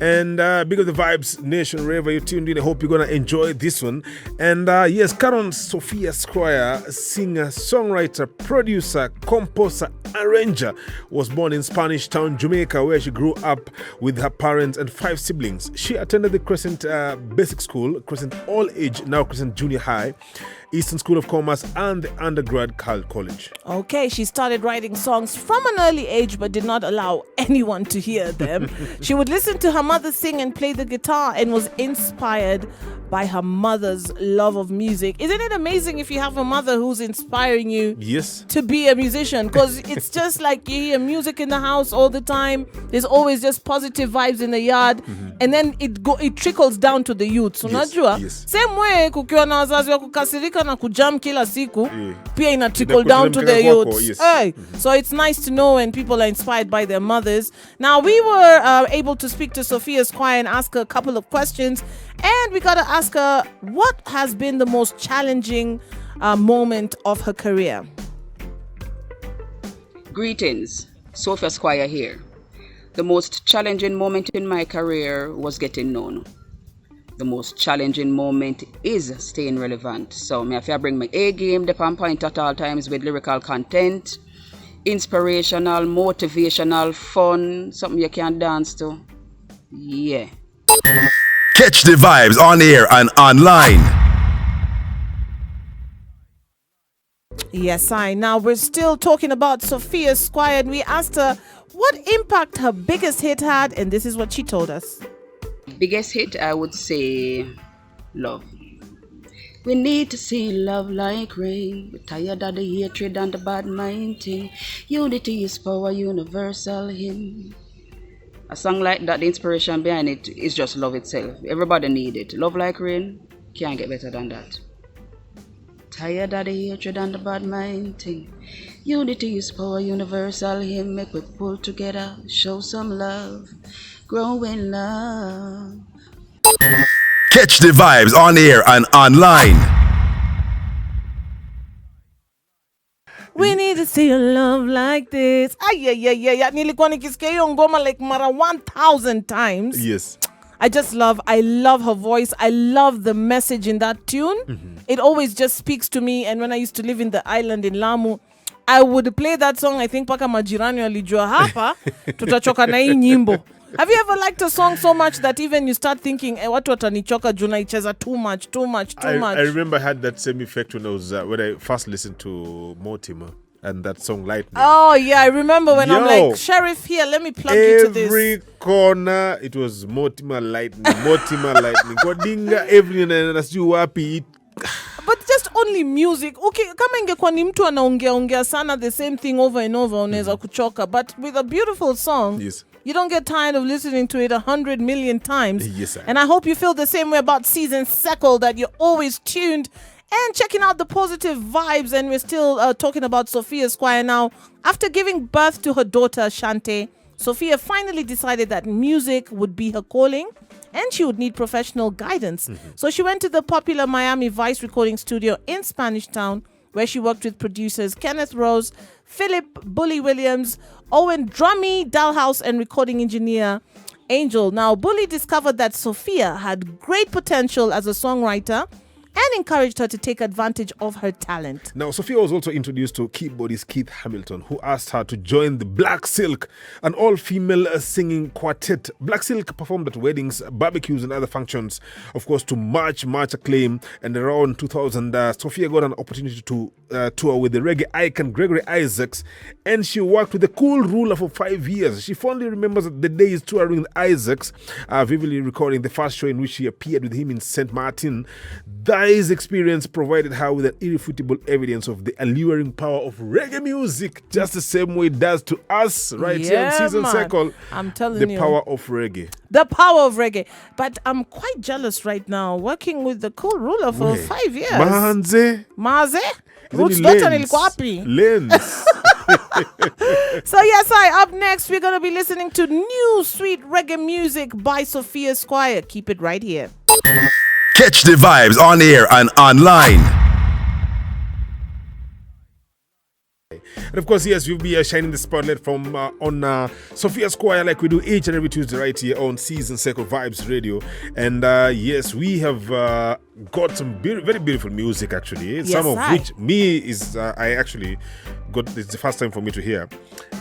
And big of the vibes, nation, wherever you tuned in. I hope you're going to enjoy this one. And yes, Karen Sophia Squire, singer, songwriter, producer, composer, arranger, was born in Spanish Town, Jamaica, where she grew up with her parents and 5 siblings. She attended the Crescent Basic School, Crescent All Age, now Crescent Junior High, Eastern School of Commerce, and the undergrad college. Okay, she started writing songs from an early age but did not allow anyone to hear them. She would listen to her mother sing and play the guitar and was inspired by her mother's love of music. Isn't it amazing if you have a mother who's inspiring you to be a musician? Because it's just like you hear music in the house all the time. There's always just positive vibes in the yard. And then it trickles down to the youth. So unajua, same way kukiwa na wazazi wa kukasirika na kujam kila siku, pia ina trickle down to the youth. So it's nice to know when people are inspired by their mothers. Now, we were able to speak to Sophia Squire and ask her a couple of questions. And we got to ask her, what has been the most challenging moment of her career? Greetings, Sophia Squire here. The most challenging moment in my career was getting known. The most challenging moment is staying relevant. So me have to bring my A game, the on point at all times with lyrical content, inspirational, motivational, fun, something you can dance to. Yeah. Catch the vibes on air and online. Yes, now we're still talking about Sophia Squire, and we asked her what impact her biggest hit had, and this is what she told us. Biggest hit, I would say, love. We need to see love like rain. We're tired of the hatred and the bad mind thing. Unity is power, universal hymn. A song like that, the inspiration behind it is just love itself. Everybody need it. Love like rain, can't get better than that. Tired of the hatred and the bad mind thing. Unity is power, universal hymn. Make we pull together, show some love, grow in love. Catch the vibes on air and online. We need to see a love like this. Nilikuwa nikisikia hiyo ngoma like mara 1,000 times. Yes. I love her voice. I love the message in that tune. It always just speaks to me. And when I used to live in the island in Lamu, I would play that song. I think paka majirani walijua hapa tutachoka na hii nyimbo. Have you ever liked a song so much that even you start thinking, watu watanichoka juu naicheza too much? I remember I had that same effect when I first listened to Mortimer and that song Lightning. Oh yeah, I remember when I'm like, Sheriff, here, let me plug you to this. Every corner, it was Mortimer Lightning. Kodinga, every wapi. But just only music. Okay, kama ingekuwa ni mtu anaongea sana the same thing over and over, unaweza kuchoka. But with a beautiful song, you don't get tired of listening to it 100 million times. Yes, sir. And I hope you feel the same way about Season Second, that you're always tuned and checking out the positive vibes. And we're still talking about Sophia Squire now. After giving birth to her daughter, Shante, Sophia finally decided that music would be her calling and she would need professional guidance. So she went to the popular Miami Vice recording studio in Spanish Town, where she worked with producers Kenneth Rose, Philip Bully Williams, Owen Drummy Dalhouse, and recording engineer Angel. Now, Bully discovered that Sophia had great potential as a songwriter and encouraged her to take advantage of her talent. Now, Sophia was also introduced to keyboardist Keith Hamilton, who asked her to join the Black Silk, an all-female singing quartet. Black Silk performed at weddings, barbecues, and other functions, of course, to much acclaim. And around 2000, Sophia got an opportunity to tour with the reggae icon Gregory Isaacs, and she worked with the Cool Ruler for 5 years. She fondly remembers the days touring with Isaacs, vividly recalling the first show in which she appeared with him in St. Martin. This experience provided her with an irrefutable evidence of the alluring power of reggae music, just the same way it does to us right here on Season Second. I'm telling you. The power of reggae. The power of reggae. But I'm quite jealous right now, working with the Cool Ruler for 5 years. Maze? Roots daughter nilikuwa wapi? Lens. So yes, up next we're going to be listening to new sweet reggae music by Sophia Squire. Keep it right here. Catch the vibes on air and online. And of course, yes, we'll be shining the spotlight from on Sophia Squire like we do each and every Tuesday right here on Season Circle Vibes Radio. And yes, we have got some very beautiful music actually. Yes, some of which me is I actually got, it's the first time for me to hear.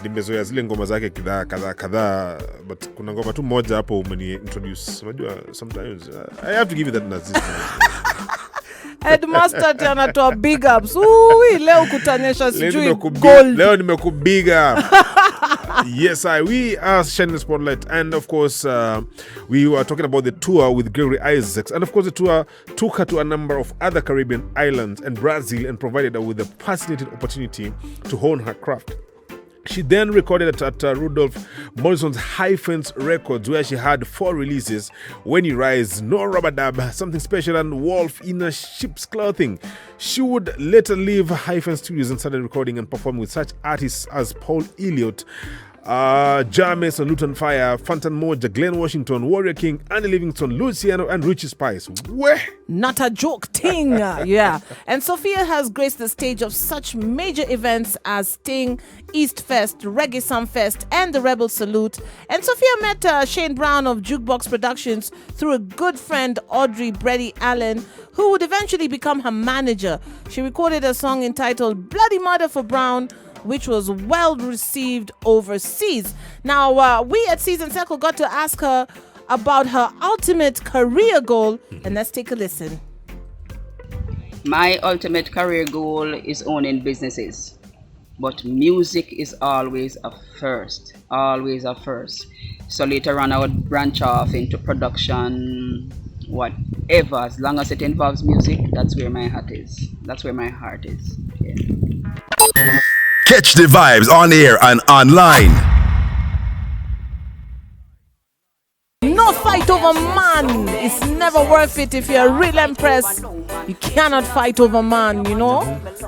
Nimezoea zile ngoma zake kadhaa but kuna ngoma tu moja hapo umeni introduce. Unajua sometimes I have to give you that Naziz. Headmaster anatoa big ups. Leo kutanyesha sijui gold. Leo nimekubiga. Yes, we are shining the spotlight, and of course we were talking about the tour with Gregory Isaacs, and of course the tour took her to a number of other Caribbean islands and Brazil and provided her with a fascinating opportunity to hone her craft. She then recorded at Rudolph Morrison's Hyphens Records, where she had 4 releases: When You Rise, No Rubber Dub, Something Special, and Wolf in a Sheep's Clothing. She would later leave Hyphen Studios and started recording and performing with such artists as Paul Elliott, James and Luton Fire, Fantan Moja, Glenn Washington, Warrior King, Annie Livingston, Luciano, and Richie Spice. Where? Not a joke thing. Yeah. And Sophia has graced the stage of such major events as Sting, East Fest, Reggae Sunfest, and the Rebel Salute. And Sophia met Shane Brown of Jukebox Productions through a good friend, Audrey Brady Allen, who would eventually become her manager. She recorded a song entitled Bloody Murder for Brown, which was well received overseas. Now, we at Season Circle got to ask her about her ultimate career goal, and let's take a listen. My ultimate career goal is owning businesses, but music is always a first. So later on I would branch off into production, whatever, as long as it involves music. That's where my heart is. Yeah. Catch the vibes on air and online. No fight over man. It's never worth it if you're a real empress. You cannot fight over man, you know?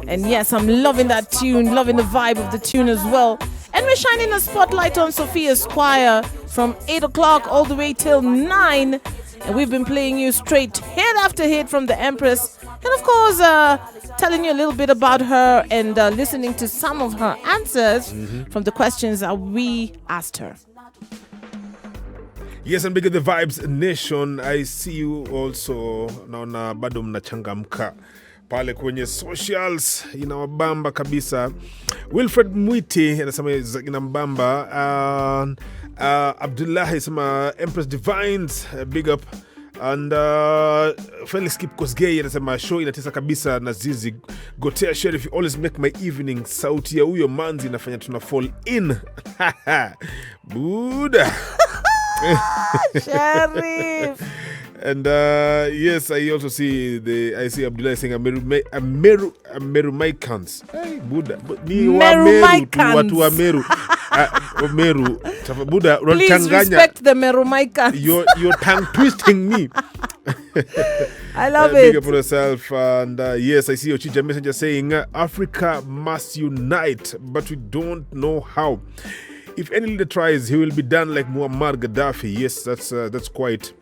And yes, I'm loving that tune, loving the vibe of the tune as well. And we're shining a spotlight on Sophia Squire from 8 o'clock all the way till 9. And we've been playing you straight hit after hit from the Empress. And of course, telling you a little bit about her and listening to some of her answers from the questions that we asked her. Yes, and because the Vibes Nation, I see you also naona bado mnachangamka pale kwenye socials, inawabamba kabisa. Wilfred Mwiti anasema inambamba. Abdullah anasema Empress Divines, big up. And Felix Kipkosgei anasema show inatesa kabisa na Zizi Gotea Sheriff, you always make my evening. Sauti ya huyo manzi inafanya tuna fall in. Buddha. Sheriff. And yes, I also see I see Abdullah saying Amerumaikans. Hey, Buddha. Ni Wameru tu watu wa Meru. Meru. Buddha, please respect the Merumaikans. You're tongue twisting me. I love it. Big up for yourself. And yes, I see Ochija Messenger saying Africa must unite, but we don't know how. If any leader tries, he will be done like Muammar Gaddafi. Yes, that's quite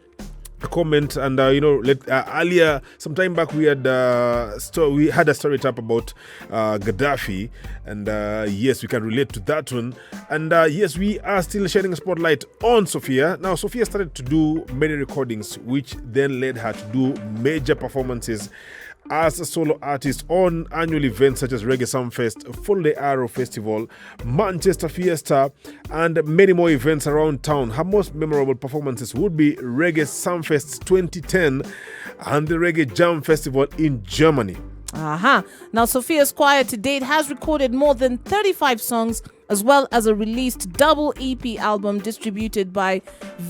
a comment. And earlier, some time back, we had a story up about Gaddafi, and yes, we can relate to that one. And yes, we are still shining a spotlight on Sophia. Now, Sophia started to do many recordings, which then led her to do major performances as a solo artist on annual events such as Reggae Sunfest, Full Day Arrow Festival, Manchester Fiesta, and many more events around town. Her most memorable performances would be Reggae Sunfest 2010 and the Reggae Jam Festival in Germany. Now, Sophia Squire to date has recorded more than 35 songs, as well as a released double EP album distributed by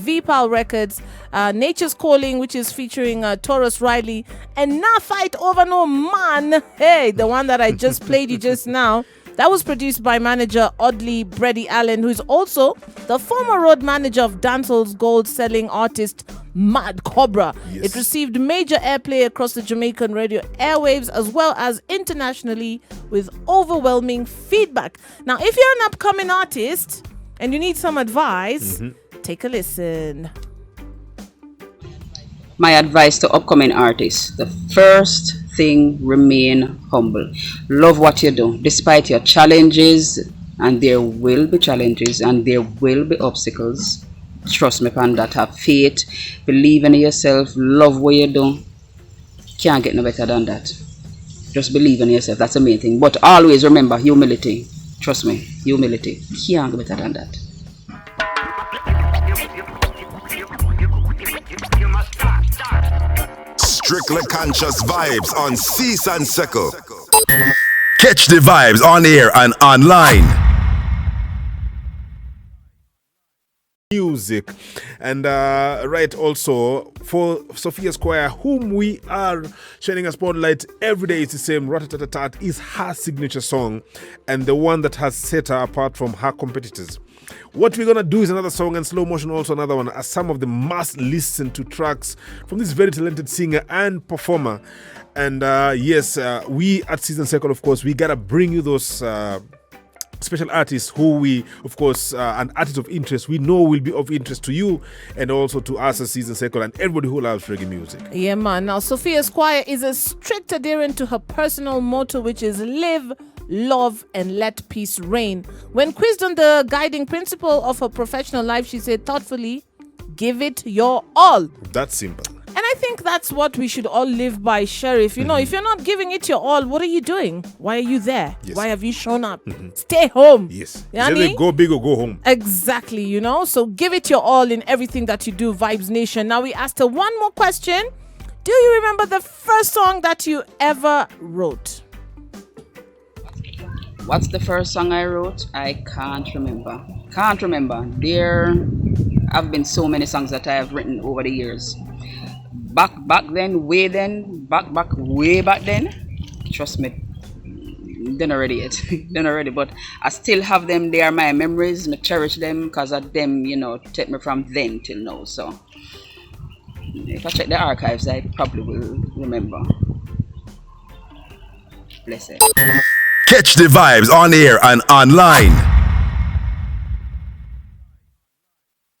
VPAL Records, Nature's Calling, which is featuring Taurus Riley, and Nah Fight Over No Man. Hey, the one that I just played you just now. That was produced by manager Audley Brady Allen, who is also the former road manager of dancehall's gold-selling artist Mad Cobra. Yes. It received major airplay across the Jamaican radio airwaves as well as internationally with overwhelming feedback. Now, if you're an upcoming artist and you need some advice, take a listen. My advice to upcoming artists: the first thing, remain humble. Love what you do, despite your challenges, and there will be challenges and there will be obstacles. Trust me upon that. Have faith, believe in yourself, love what you do. Can't get no better than that. Just believe in yourself. That's the main thing. But always remember humility. Trust me, humility. Can't get better than that. Strictly conscious vibes on Cease and Seco. Catch the vibes on air and online. Music. And right, also for Sophia Squire, whom we are shining a spotlight every day, it's the same. Ratatatat is her signature song and the one that has set her apart from her competitors. What we're gonna do is another song, and Slow Motion also another one, as some of the must listen to tracks from this very talented singer and performer. And yes, we at Season Circle, of course, we gotta bring you those special artists who we, of course, an artist of interest we know will be of interest to you and also to us as Season Circle and everybody who loves reggae music. Yeah, man. Now, Sophia Squire is a strict adherent to her personal motto, which is live, love, and let peace reign. When quizzed on the guiding principle of her professional life, she said thoughtfully, give it your all. That's simple. And I think that's what we should all live by, Sheriff. You know, if you're not giving it your all, what are you doing? Why are you there? Yes. Why have you shown up? Stay home. Yes. Yani? Either go big or go home. Exactly, you know. So give it your all in everything that you do, Vibes Nation. Now we asked her one more question. Do you remember the first song that you ever wrote? What's the first song I wrote? I can't remember. Can't remember. There have been so many songs that I have written over the years. Back then, way back then. Trust me, done already yet. Done already, but I still have them. They are my memories. I cherish them because of them, you know, take me from then till now. So if I check the archives, I probably will remember. Bless it. Catch the vibes on air and online.